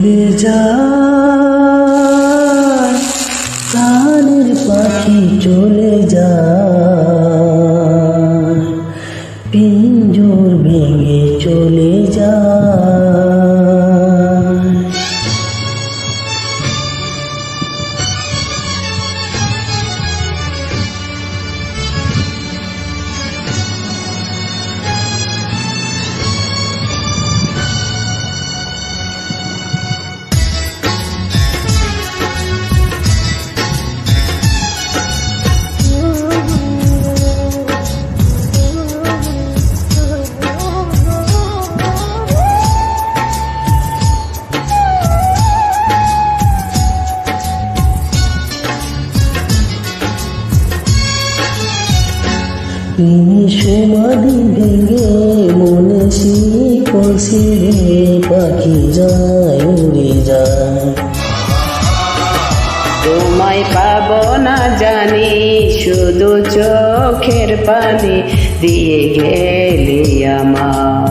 যায় প্রাণের পাখি চলে যায়, পিঞ্জর ভেঙে চলে যায়। সমাধি ভেঙে মনে শিকল ছিঁড়ে পাখি যায় উড়ে যায়। তোমায় পাবো না জানি, শুধু চোখের পানি দিয়ে গেলি আমার।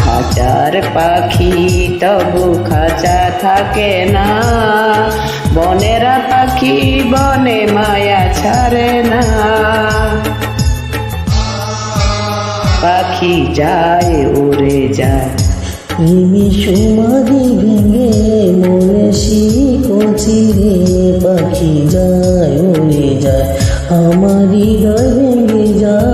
খাঁচার পাখি তবু খাঁচা থাকে না, বনেরা পাখি বনে মায়া ছাড়ে না। পাখি যায় উড়ে যায়, সমাধি ভেঙে মনে শিকল ছিঁড়ে পাখি যায় উড়ে যায়, আমার হৃদয় ভেঙে যায়।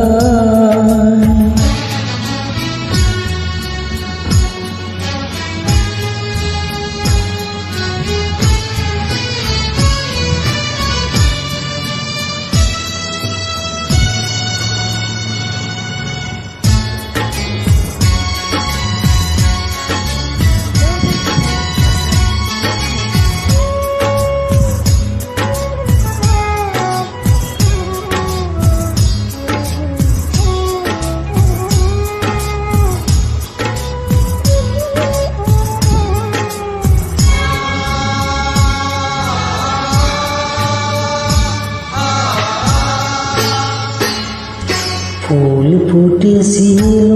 ফুল ফুটেছিল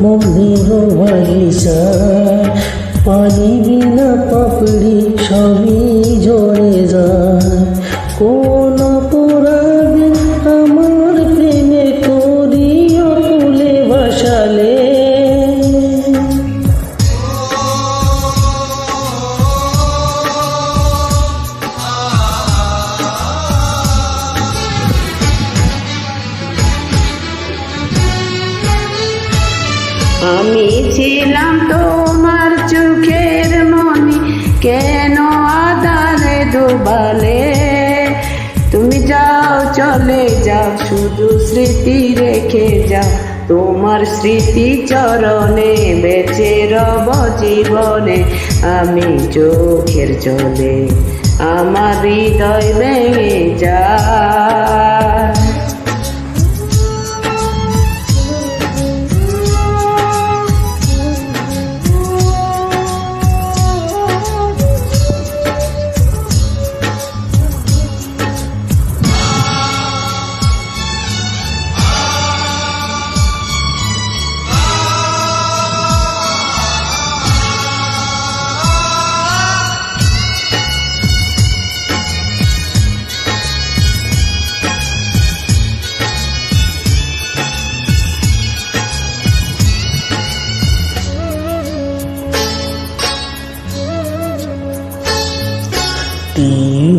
মনের বাগিচায়, পানি বিনা পাপড়ি সবই ঝরে যায়। কোন অপরাধে আমার প্রেমে করিয়া ফুলে ভাসালে, আমি ছিলাম তোমার চোখের মনি, কেন আধারে ডুবালে? তুমি যাও চলে যাও, শুধু স্মৃতি রেখে যাও। তোমার স্মৃতি চরণে বেঁচে রব জীবনে। আমি চোখের জলে আমার হৃদয় ভেঙে যায়।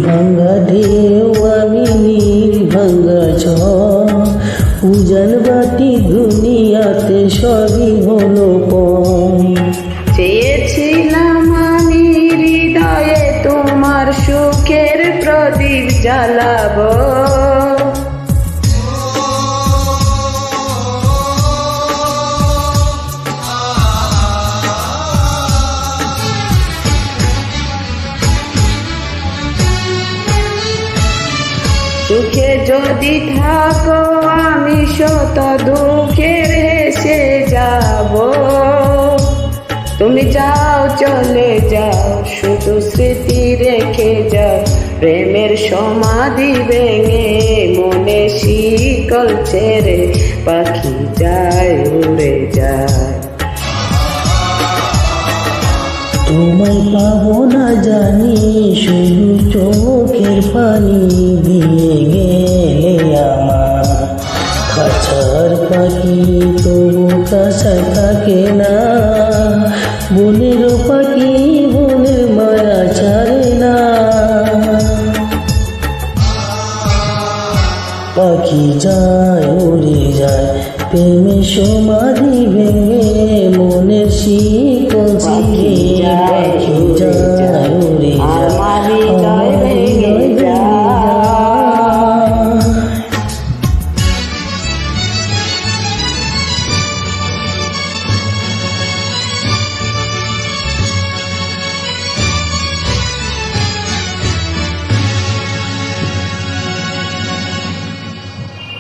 ভাঙ্গা ঢেউ আমি নীল ভাঙ্গা ঝড়, উজান বাটি দুনিয়াতে সবই হলো কম। চেয়েছিলাম আমি হৃদয়ে তোমার সুখের প্রদীপ জ্বালাবো, সুখে যদি থাকো আমি শত দুঃখের হেসে যাব। তুমি যাও চলে যাও, শুধু স্মৃতি রেখে যাও। প্রেমের সমাধি ভেঙে মনে শিকল ছেড়ে পাখি যায় উড়ে যায়। তোমায় পাবো না জানি, শুধু চোখের পানি দিয়ে গেলে আমার। খাঁচার পাখি তবু কাছায় থাকে না, বনের পাখি বনের মায়া ছাড়ে না। পাখি যায় উড়ে যায় প্রেমে সমাধি ভেঙে, মনের শীত